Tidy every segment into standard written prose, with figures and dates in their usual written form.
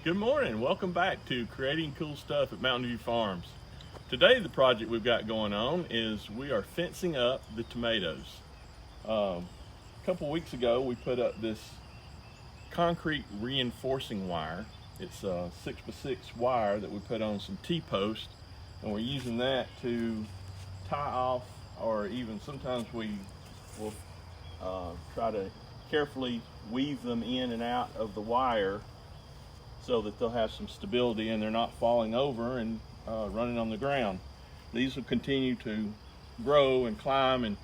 Good morning. Welcome back to Creating Cool Stuff at Mountain View Farms. Today the project we've got going on is we are fencing up the tomatoes. A couple weeks ago we put up this concrete reinforcing wire. It's a 6x6 wire that we put on some T-posts, and we're using that to tie off, or even sometimes we will try to carefully weave them in and out of the wire so that they'll have some stability and they're not falling over and running on the ground. These will continue to grow and climb, and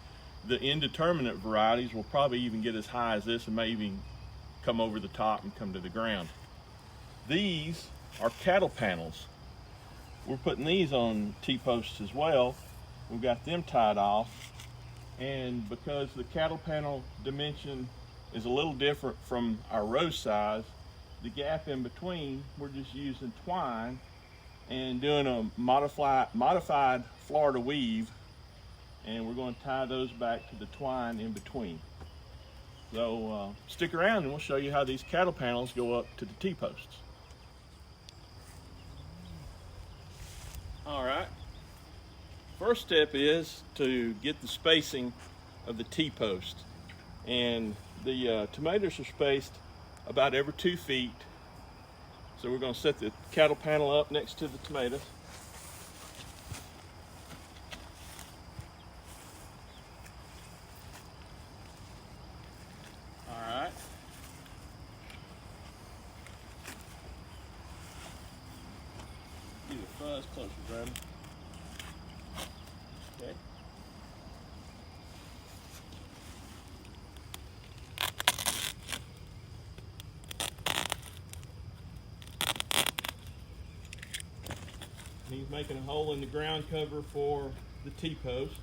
the indeterminate varieties will probably even get as high as this and may even come over the top and come to the ground. These are cattle panels. We're putting these on T-posts as well. We've got them tied off, and because the cattle panel dimension is a little different from our row size, the gap in between, we're just using twine and doing a modified Florida weave, and we're going to tie those back to the twine in between. So stick around and we'll show you how these cattle panels go up to the T-posts. All right, first step is to get the spacing of the T-post, and the tomatoes are spaced about every 2 feet. So we're going to set the cattle panel up next to the tomatoes. All right. Get the fuzz closer, Brandon. Okay. He's making a hole in the ground cover for the T-post.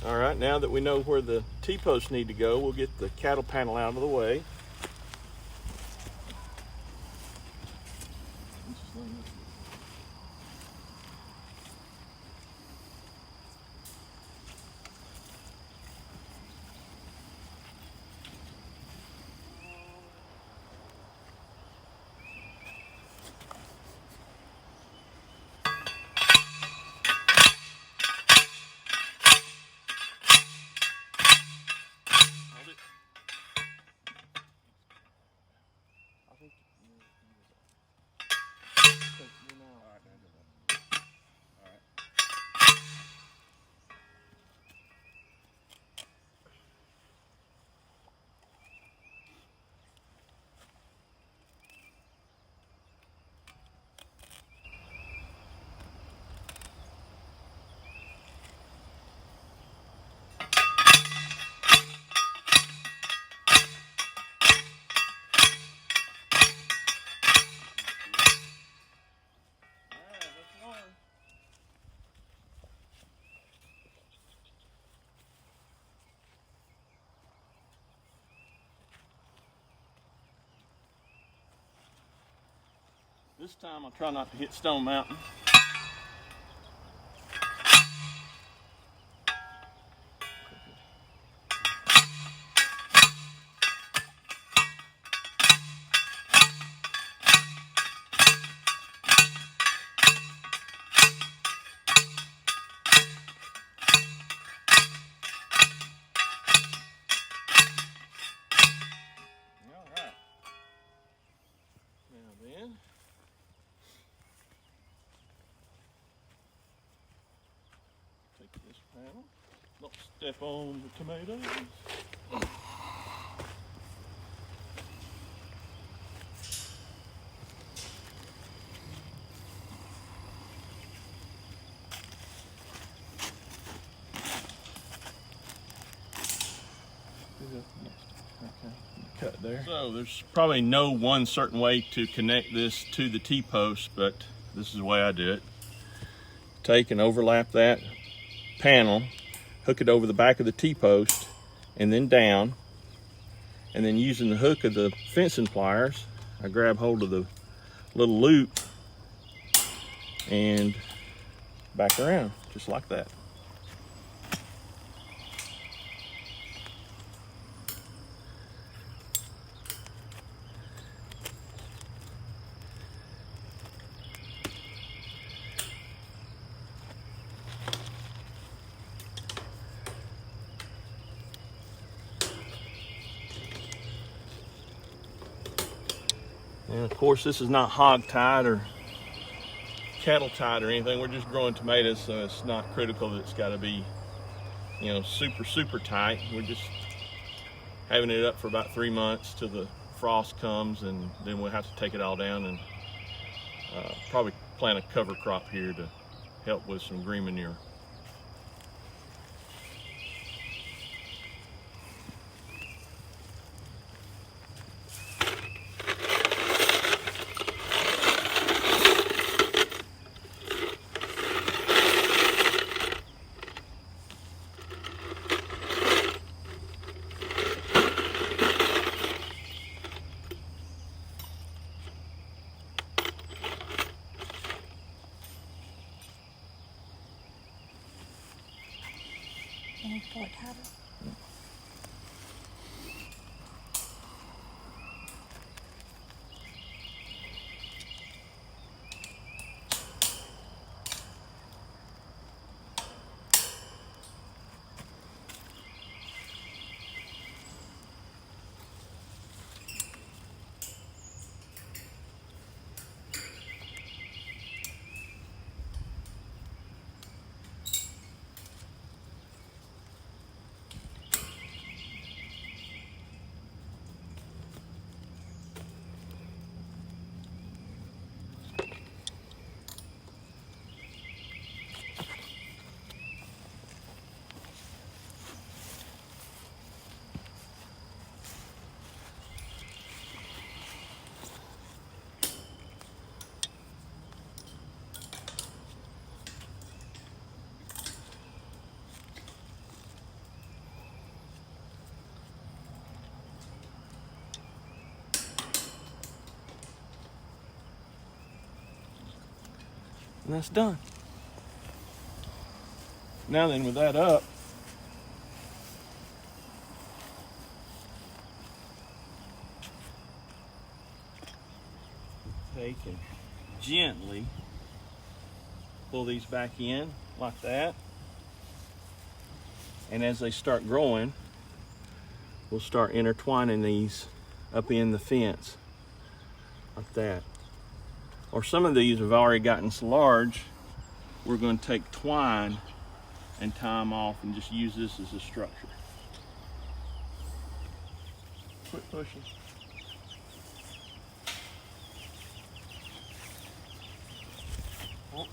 All right, now that we know where the T-posts need to go, we'll get the cattle panel out of the way. This time I'll try not to hit Stone Mountain. This panel. Don't step on the tomatoes. Cut there. So there's probably no one certain way to connect this to the T-post, but this is the way I do it. Take and overlap that panel, hook it over the back of the T-post, and then down, And then using the hook of the fencing pliers, I grab hold of the little loop and back around, just like that. And of course, this is not hog tied or cattle tied or anything. We're just growing tomatoes, so it's not critical that it's got to be, you know, super tight. We're just having it up for about 3 months till the frost comes, and then we'll have to take it all down and probably plant a cover crop here to help with some green manure. And pull it tighter. And that's done. Now then, with that up, take and gently pull these back in like that. And as they start growing, we'll start intertwining these up in the fence like that. Or some of these have already gotten so large, we're going to take twine and tie them off and just use this as a structure. Quit pushing. Oh.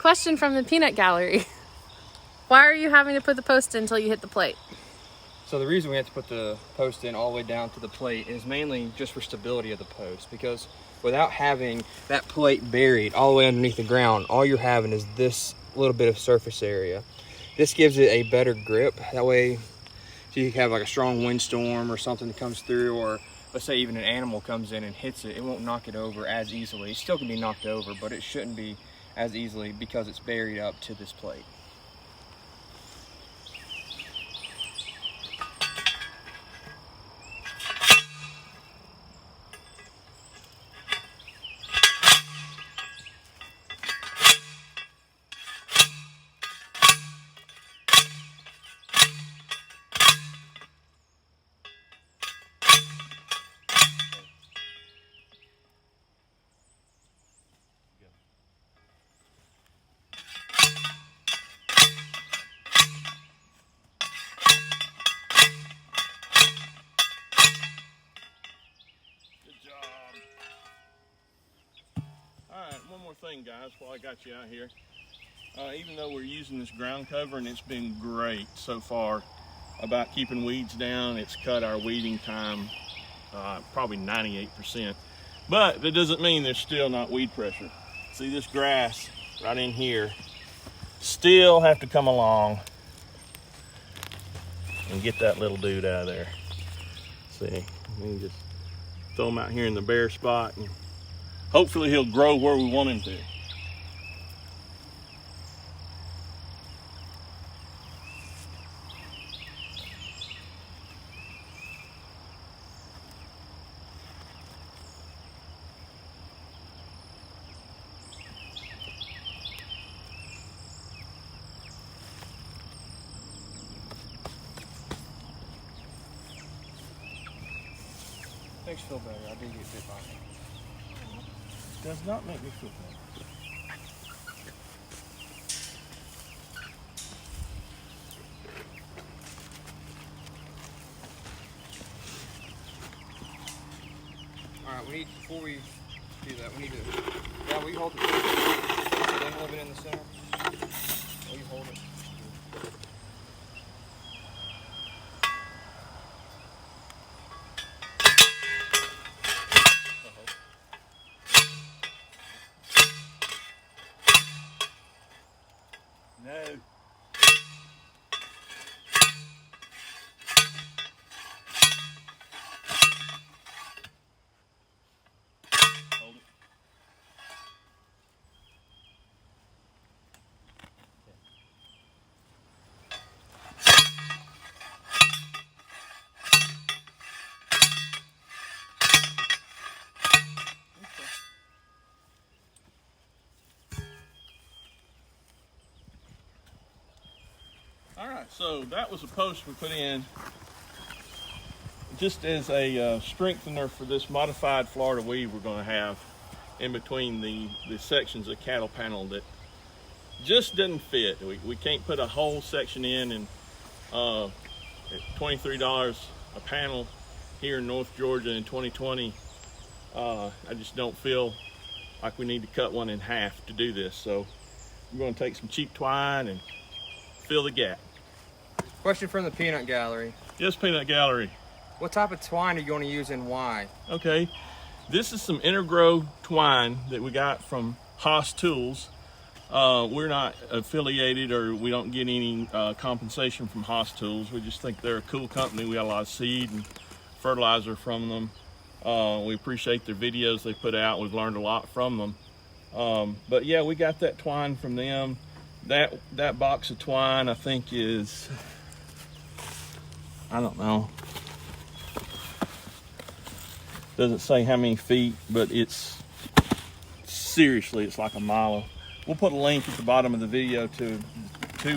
question from the peanut gallery. Why are you having to put the post in until you hit the plate? So the reason we have to put the post in all the way down to the plate is mainly just for stability of the post, because without having that plate buried all the way underneath the ground, all you're having is this little bit of surface area. This gives it a better grip. That way, if you have like a strong windstorm or something that comes through, or let's say even an animal comes in and hits it, it won't knock it over as easily. It still can be knocked over, but it shouldn't be as easily because it's buried up to this plate. One more thing, guys, while I got you out here. Even though we're using this ground cover, and it's been great so far about keeping weeds down, it's cut our weeding time probably 98%. But that doesn't mean there's still not weed pressure. See this grass right in here, still have to come along and get that little dude out of there. See, we can just throw him out here in the bare spot, and hopefully he'll grow where we want him to. Makes me feel better. I did get bit by it. Does not make me feel better. Alright, before we do that, we need to, yeah, will you hold the then a little bit in the center? Will you hold it? No. Hold it. All right, so that was a post we put in just as a strengthener for this modified Florida weave we're going to have in between the sections of cattle panel that just doesn't fit. We can't put a whole section in, and at $23 a panel here in North Georgia in 2020, I just don't feel like we need to cut one in half to do this. So we're going to take some cheap twine and fill the gap. Question from the peanut gallery. Yes, peanut gallery. What type of twine are you going to use and why? Okay, this is some Intergrow twine that we got from Haas Tools. We're not affiliated, or we don't get any compensation from Haas Tools. We just think they're a cool company. We got a lot of seed and fertilizer from them. We appreciate their videos they put out. We've learned a lot from them. But yeah, we got that twine from them. That box of twine, I think, is, I don't know, doesn't say how many feet, but it's seriously, it's like a mile. We'll put a link at the bottom of the video to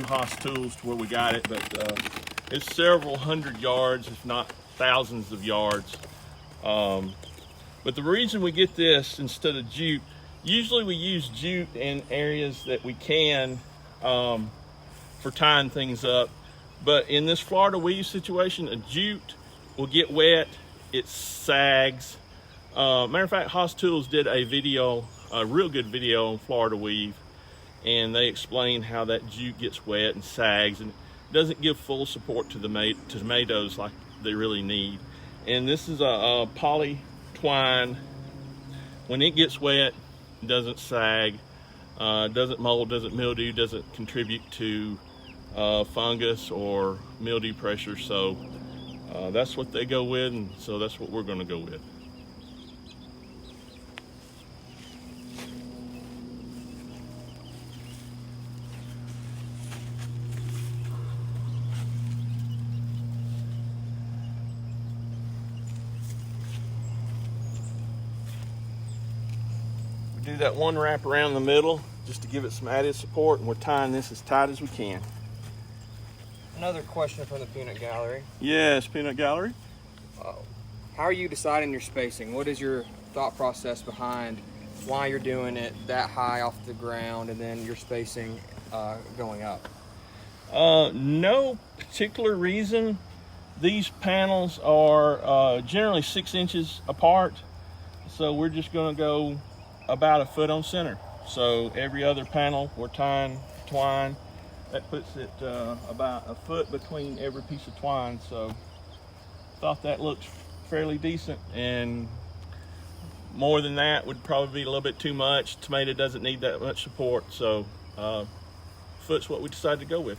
Haas Tools to where we got it, but it's several hundred yards, if not thousands of yards. But the reason we get this instead of jute, usually we use jute in areas that we can for tying things up. But in this Florida weave situation, a jute will get wet, it sags. Matter of fact, Haas Tools did a video, a real good video on Florida weave. and they explain how that jute gets wet and sags and doesn't give full support to the tomatoes like they really need. And this is a poly twine. When it gets wet, it doesn't sag, doesn't mold, doesn't mildew, doesn't contribute to fungus or mildew pressure. So that's what they go with, and so that's what we're going to go with. Do that one wrap around the middle just to give it some added support, and we're tying this as tight as we can. Another question from the Peanut Gallery. Yes, Peanut Gallery. How are you deciding your spacing? What is your thought process behind why you're doing it that high off the ground and then your spacing going up? No particular reason. These panels are generally 6 inches apart, so we're just going to go about a foot on center. So every other panel we're tying twine. That puts it about a foot between every piece of twine. So thought that looked fairly decent, and more than that would probably be a little bit too much. Tomato doesn't need that much support, so foot's what we decided to go with.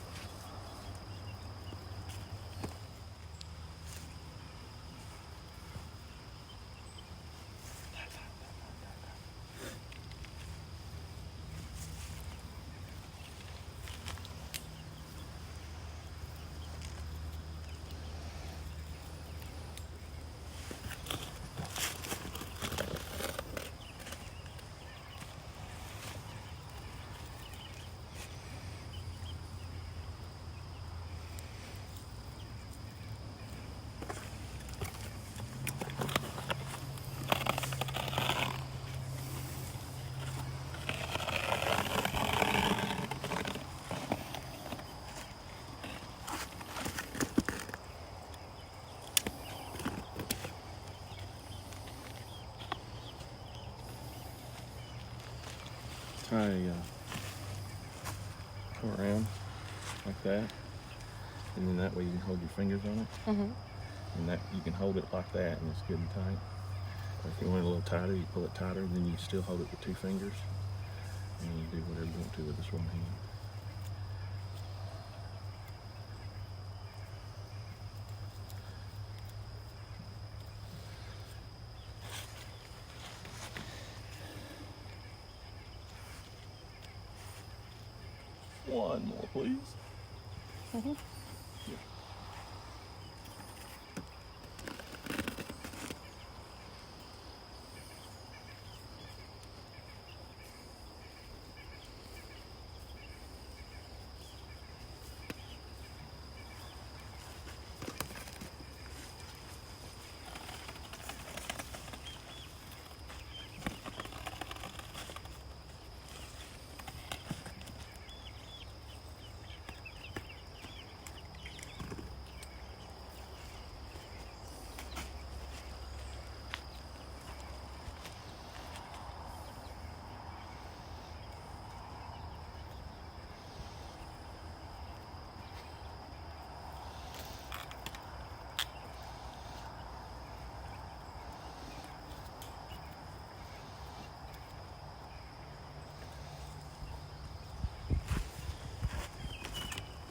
Come around like that, and then that way you can hold your fingers on it, and that you can hold it like that, and it's good and tight. Or if you want it a little tighter, you pull it tighter, and then you still hold it with 2 fingers, and you do whatever you want to with this one hand. One more, please. Yeah.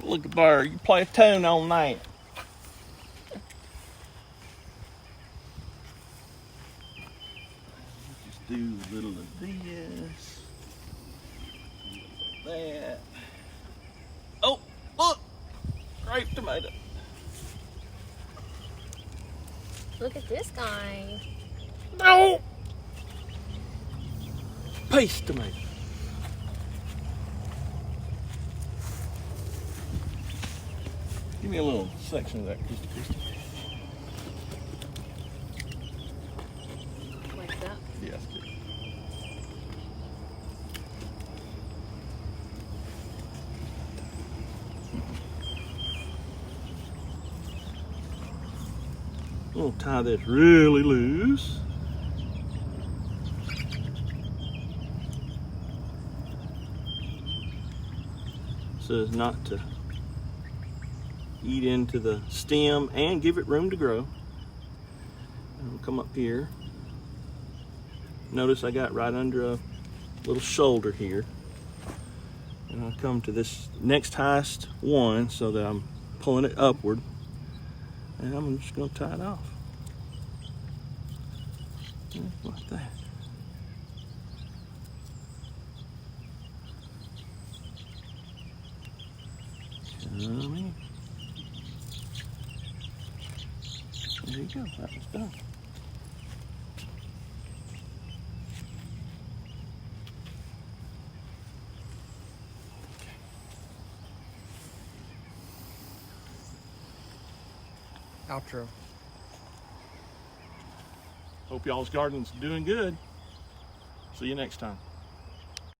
Look at there, you play a tune on that. Just do a little of this, a little of that. Oh, look, grape tomato. Look at this guy. No, paste tomato. Give me a little section of that, Christy. Like that? Yeah, that's good. We'll tie this really loose. so as not to eat into the stem and give it room to grow. And we'll come up here. Notice I got right under a little shoulder here. And I'll come to this next highest one so that I'm pulling it upward. And I'm just going to tie it off. Like that. Come in. There you go, that was done. Outro. Hope y'all's garden's doing good. See you next time.